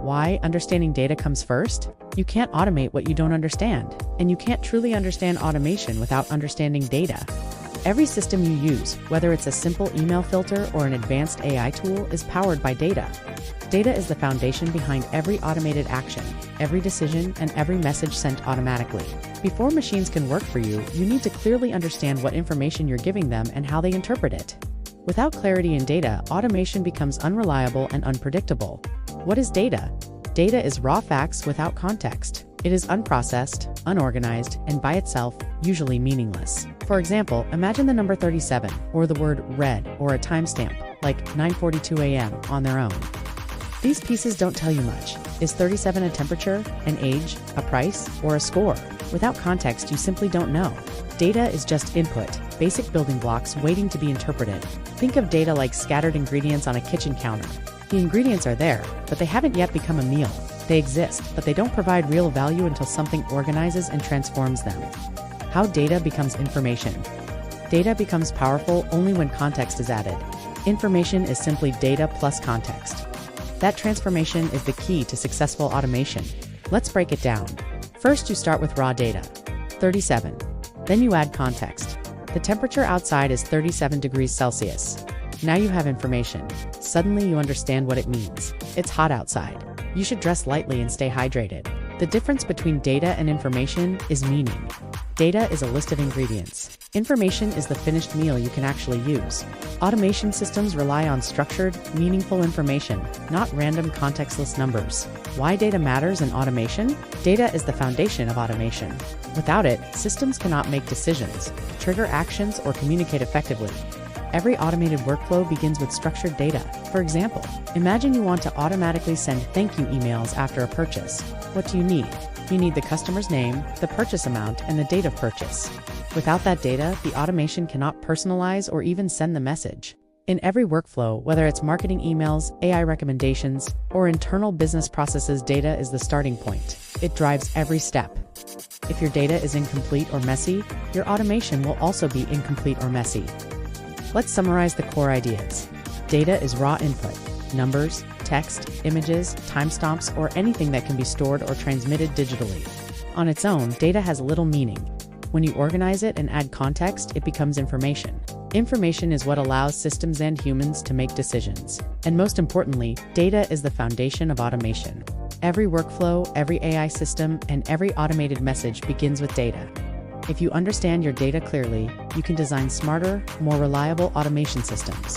Why understanding data comes first? You can't automate what you don't understand, and you can't truly understand automation without understanding data. Every system you use, whether it's a simple email filter or an advanced AI tool, is powered by data. Data is the foundation behind every automated action, every decision, and every message sent automatically. Before machines can work for you, you need to clearly understand what information you're giving them and how they interpret it. Without clarity in data, automation becomes unreliable and unpredictable. What is data? Data is raw facts without context. It is unprocessed, unorganized, and by itself, usually meaningless. For example, imagine the number 37, or the word red, or a timestamp, like 9:42 a.m., on their own. These pieces don't tell you much. Is 37 a temperature, an age, a price, or a score? Without context, you simply don't know. Data is just input, basic building blocks waiting to be interpreted. Think of data like scattered ingredients on a kitchen counter. The ingredients are there, but they haven't yet become a meal. They exist, but they don't provide real value until something organizes and transforms them. How data becomes information. Data becomes powerful only when context is added. Information is simply data plus context. That transformation is the key to successful automation. Let's break it down. First, you start with raw data, 37. Then you add context. The temperature outside is 37 degrees Celsius. Now you have information. Suddenly you understand what it means. It's hot outside. You should dress lightly and stay hydrated. The difference between data and information is meaning. Data is a list of ingredients. Information is the finished meal you can actually use. Automation systems rely on structured, meaningful information, not random contextless numbers. Why data matters in automation? Data is the foundation of automation. Without it, systems cannot make decisions, trigger actions, or communicate effectively. Every automated workflow begins with structured data. For example, imagine you want to automatically send thank you emails after a purchase. What do you need? You need the customer's name, the purchase amount, and the date of purchase. Without that data, the automation cannot personalize or even send the message. In every workflow, whether it's marketing emails, AI recommendations, or internal business processes, data is the starting point. It drives every step. If your data is incomplete or messy, your automation will also be incomplete or messy. Let's summarize the core ideas. Data is raw input, numbers, text, images, timestamps, or anything that can be stored or transmitted digitally. On its own, data has little meaning. When you organize it and add context, it becomes information. Information is what allows systems and humans to make decisions. And most importantly, data is the foundation of automation. Every workflow, every AI system, and every automated message begins with data. If you understand your data clearly, you can design smarter, more reliable automation systems.